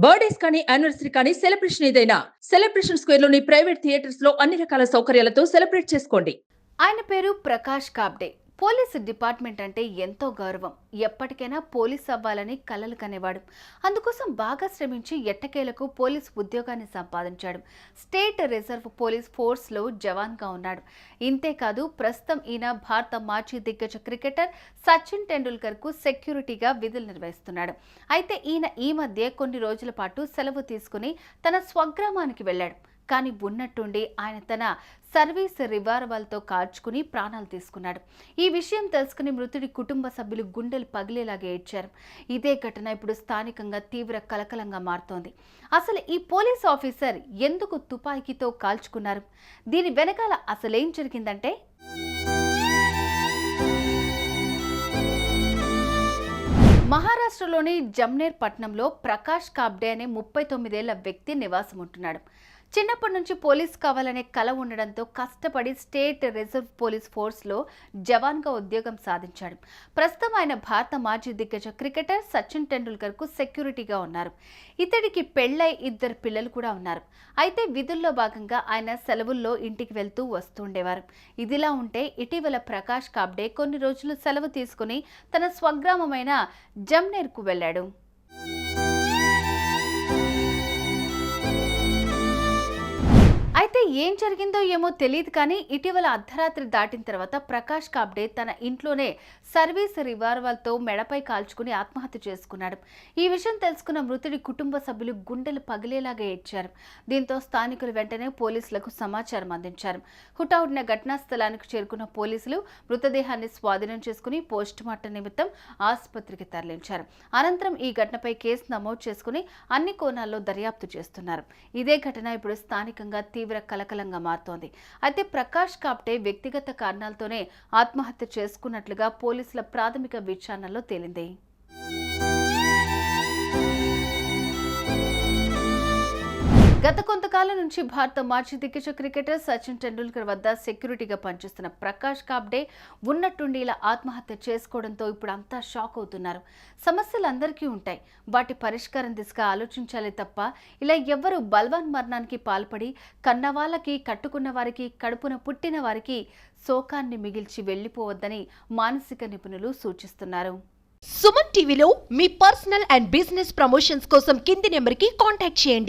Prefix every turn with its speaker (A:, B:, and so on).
A: Birthdays కానీ anniversary కానీ celebration ఏదైనా సెలబ్రేషన్ స్క్వేర్ లోని ప్రైవేట్ థియేటర్స్ లో అన్ని రకాల సౌకర్యాలతో సెలబ్రేట్ చేసుకోండి.
B: ఆయన పేరు ప్రకాష్ కాబ్డే. పోలీసు డిపార్ట్మెంట్ అంటే ఎంతో గౌరవం. ఎప్పటికైనా పోలీస్ అవ్వాలని కలలు కనేవాడు. అందుకోసం బాగా శ్రమించి ఎట్టకేలకు పోలీస్ ఉద్యోగాన్ని సంపాదించాడు. స్టేట్ రిజర్వ్ పోలీస్ ఫోర్స్లో జవాన్గా ఉన్నాడు. ఇంతేకాదు ప్రస్తుతం ఈయన భారత మాజీ దిగ్గజ క్రికెటర్ సచిన్ టెండూల్కర్కు సెక్యూరిటీగా విధులు నిర్వహిస్తున్నాడు. అయితే ఈయన ఈ మధ్య కొన్ని రోజుల పాటు సెలవు తీసుకుని తన స్వగ్రామానికి వెళ్ళాడు. కానీ ఉన్నట్టుండి ఆయన తన సర్వీస్ రివాల్వర్తో కాల్చుకుని ప్రాణాలు తీసుకున్నాడు. ఈ విషయం తెలుసుకుని మృతుడి కుటుంబ సభ్యులు గుండెలు పగిలేలాగా ఏడ్చారు. ఇదే ఘటన ఇప్పుడు స్థానికంగా తీవ్ర కలకలంగా మారుతోంది. అసలు ఈ పోలీస్ ఆఫీసర్ ఎందుకు తుపాకీతో కాల్చుకున్నారు? దీని వెనకాల అసలేం జరిగిందంటే, మహారాష్ట్రలోని జమ్నేర్ పట్టణంలో ప్రకాష్ కాబ్డే అనే 39 ఏళ్ల వ్యక్తి నివాసం ఉంటున్నాడు. చిన్నప్పటి నుంచి పోలీస్ కావాలనే కల ఉండడంతో కష్టపడి స్టేట్ రిజర్వ్ పోలీస్ ఫోర్స్లో జవాన్గా ఉద్యోగం సాధించాడు. ప్రస్తుతం ఆయన భారత మాజీ దిగ్గజ క్రికెటర్ సచిన్ టెండూల్కర్కు సెక్యూరిటీగా ఉన్నారు. ఇతడికి పెళ్లై 2 పిల్లలు కూడా ఉన్నారు. అయితే విధుల్లో భాగంగా ఆయన సెలవుల్లో ఇంటికి వెళ్తూ వస్తుండేవారు. ఇదిలా ఉంటే ఇటీవల ప్రకాష్ కాబ్డే కొన్ని రోజులు సెలవు తీసుకుని తన స్వగ్రామమైన జమ్నేర్కు వెళ్ళాడు. అయితే ఏం జరిగిందో ఏమో తెలియదు కానీ ఇటీవల అర్ధరాత్రి దాటిన తర్వాత ప్రకాష్ కాబ్డే తన ఇంట్లోనే సర్వీస్ రివాల్వర్తో మెడపై కాల్చుకుని ఆత్మహత్య చేసుకున్నాడు. ఈ విషయం తెలుసుకున్న మృతుడి కుటుంబ సభ్యులు గుండెలు పగిలేలాగా ఏడ్చారు. దీంతో స్థానికులు వెంటనే పోలీసులకు సమాచారం అందించారు. హుటాహుటిన ఘటనా స్థలానికి చేరుకున్న పోలీసులు మృతదేహాన్ని స్వాధీనం చేసుకుని పోస్టుమార్టం నిమిత్తం ఆసుపత్రికి తరలించారు. అనంతరం ఈ ఘటనపై కేసు నమోదు చేసుకుని అన్ని కోణాల్లో దర్యాప్తు చేస్తున్నారు. ఇదే ఘటన ఇప్పుడు స్థానికంగా తీవ్ర కలకలంగా మారుతోంది. అయితే ప్రకాష్ కాబ్డే వ్యక్తిగత కారణాలతోనే ఆత్మహత్య చేసుకున్నట్లుగా పోలీసుల ప్రాథమిక విచారణలో తేలింది. గత కొంతకాలం నుంచి భారత మాజీ దిగ్గజ క్రికెటర్ సచిన్ టెండూల్కర్ వద్ద సెక్యూరిటీగా పనిచేస్తున్న ప్రకాష్ కాబ్డే ఉన్నట్టుండి ఇలా ఆత్మహత్య చేసుకోవడంతో ఇప్పుడు అంతా షాక్ అవుతున్నారు. సమస్యలు అందరికీ ఉంటాయి, వాటి పరిష్కారం దిశగా ఆలోచించాలి తప్ప ఇలా ఎవ్వరూ బల్వాన్ మరణానికి పాల్పడి కన్న వాళ్ళకి, కట్టుకున్న వారికి, కడుపున పుట్టిన వారికి శోకాన్ని మిగిల్చి వెళ్లిపోవద్దని మానసిక నిపుణులు సూచిస్తున్నారు.
C: సుమన్ టీవీలో మీ పర్సనల్ అండ్ బిజినెస్ ప్రమోషన్స్ కోసం కింది నెంబర్కి కాంటాక్ట్ చేయండి.